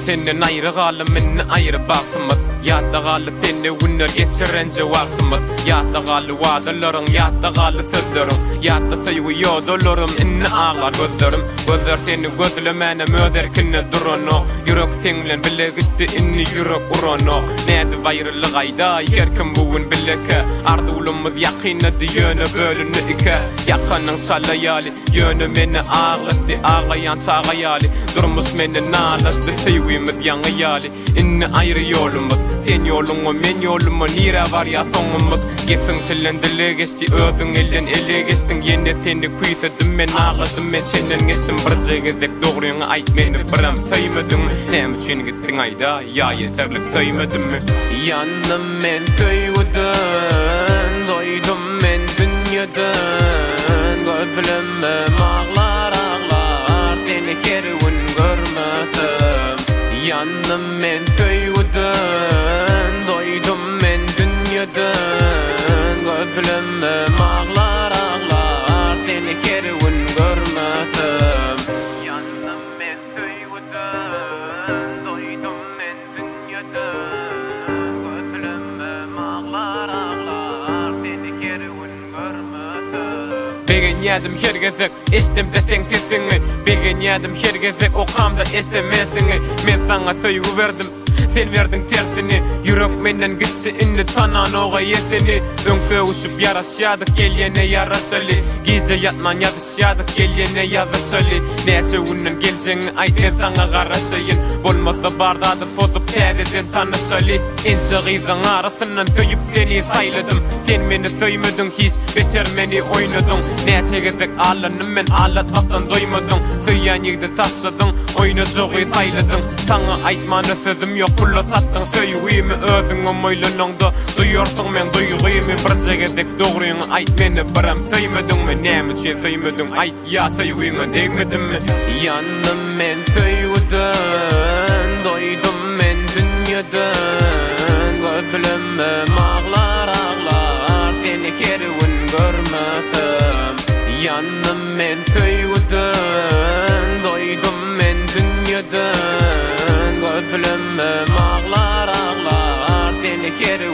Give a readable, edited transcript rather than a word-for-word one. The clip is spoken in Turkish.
Senden ayrı galımın ayrı baktımız. Yatta galı seni günler geçirence vaktimiz. Yatta galı vadaların, yatta galı sözlerin. Yatta sayıyor dolarım, inni ağlar gözlerim. Gözler seni gözlemene möderkinne durano. Yürek senlen bile gitti inni yürek urano. Neydi vayrılı gayda, yerkim bugün bileke. Ardulumuz yakinedi yöne bölünü ike. Yakının salayali, yönü beni ağlattı. Ağlayan çağayali, durmuş beni nalattı. Sevgimiz yanıyali, inni ayrı yolumuz. Sen yolunu, men yolumu, nire var ya sonumuz. Gepin tilen dile geçti, özün elin ele geçtin. Yine seni kuysadım, men ağladım, men senden geçtim. Bir cegedek doğruyunu ayt beni biram söyledin mi? Nem için gittin ayda, ya yeterlik söyledin mi? Yandım men söyledin, doydum men dünyadan. Gözlemim ağlar ağlar, seni kervin görmesem. Yandım men söyledin, doydum men dünyadan. Gözlemim ağlar ağlar, seni kervin görmesem. Yandım men söyledin, doydum men dünyadan. Gözlemim ağlar ağlar, seni kervin görmesem. Begen yadım hergezek, istimde sen sesini. Begen yadım hergezek, okamda SMS'ini. Men sana söylü verdim, sen verdin tersini. Yürek menden gitti, inni tanan oğa yesini. Öngse uçup yaraşyadık, gelyene yarasali. Gize yatman yadışyadık, gelyene yadışali. Neyse unnen geleceğini ayt, ne sana karasayın. Bolmasa bardadı bozup tədeden tanışali. İnce gizan arasından söyüp seni sayladım. Sen beni söymedin hiç, beter beni oynadın. Neyse gezek ağlanım, men ağlatmaktan doymadın. Söyyan yigde taşladın, oyunu çoğu sayladın. Sana aytmanı sözüm yok, pulla sattın. Söylüğümü özün omoylanında, duyuyorsun men duyguğumu. Bir cegedek doğruyunu ayt, beni biram söyledin mi? Nem için söyledin ayt, ya söylüğünü değmedin mi? Yandım men söyledin, doydum men dünyadan. Gözlemim ağlar ağlar, seni kervin görmesem. Yandım men söyledin, doydum men dünyadan. Gözlemim ağlar ağlar, seni kervin